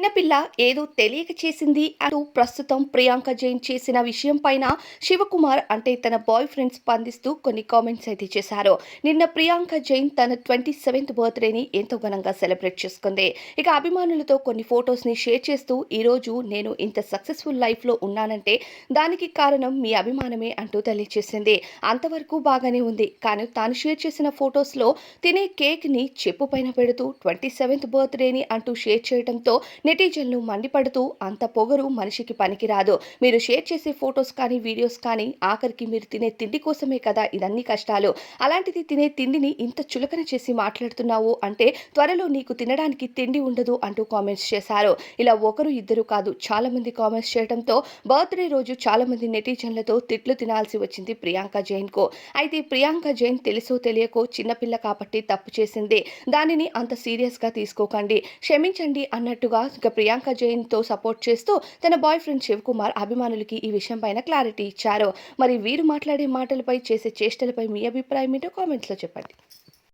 చిన్నపిల్ల ఏదో తెలియక చేసింది అంటూ ప్రస్తుతం ప్రియాంక జైన్ చేసిన విషయం పైన శివకుమార్ అంటే తన బాయ్ ఫ్రెండ్ స్పందిస్తూ కొన్ని కామెంట్స్ అయితే చేశారు. నిన్న ప్రియాంక జైన్ తన 27th బర్త్డేని ఎంతో ఘనంగా సెలబ్రేట్ చేసుకుంది. ఇక అభిమానులతో కొన్ని ఫొటోస్ ని షేర్ చేస్తూ ఈరోజు నేను ఇంత సక్సెస్ఫుల్ లైఫ్ లో ఉన్నానంటే దానికి కారణం మీ అభిమానమే అంటూ తెలియజేసింది. అంతవరకు బాగానే ఉంది, కానీ తాను షేర్ చేసిన ఫొటోస్ లో తినే కేక్ ని చెప్పు పైన పెడుతూ 27th బర్త్డేని అంటూ షేర్ చేయడంతో నెటిజన్లు మండిపడుతూ అంత పొగరు మనిషికి పనికిరాదు. మీరు షేర్ చేసే ఫొటోస్ కానీ వీడియోస్ కానీ ఆఖరికి మీరు తినే తిండి కోసమే కదా ఇదన్నీ కష్టాలు. అలాంటిది తినే తిండిని ఇంత చులకన చేసి మాట్లాడుతున్నావు అంటే త్వరలో నీకు తినడానికి తిండి ఉండదు అంటూ కామెంట్స్ చేశారు. ఇలా ఒకరు ఇద్దరు కాదు, చాలా మంది కామెంట్స్ చేయడంతో బర్త్డే రోజు చాలా మంది నెటిజన్లతో తిట్లు తినాల్సి వచ్చింది ప్రియాంక జైన్ కు. అయితే ప్రియాంక జైన్ తెలుసో తెలియకో చిన్నపిల్ల కాబట్టి తప్పు చేసింది, దానిని అంత సీరియస్ గా తీసుకోకండి, క్షమించండి అన్నట్టుగా ఇక ప్రియాంక జైన్ తో సపోర్ట్ చేస్తూ తన బాయ్ ఫ్రెండ్ శివకుమార్ అభిమానులకి ఈ విషయం పైన క్లారిటీ ఇచ్చారు. మరి వీరు మాట్లాడే మాటలపై, చేసే చేష్టలపై మీ అభిప్రాయం ఏంటో కామెంట్స్ లో చెప్పండి.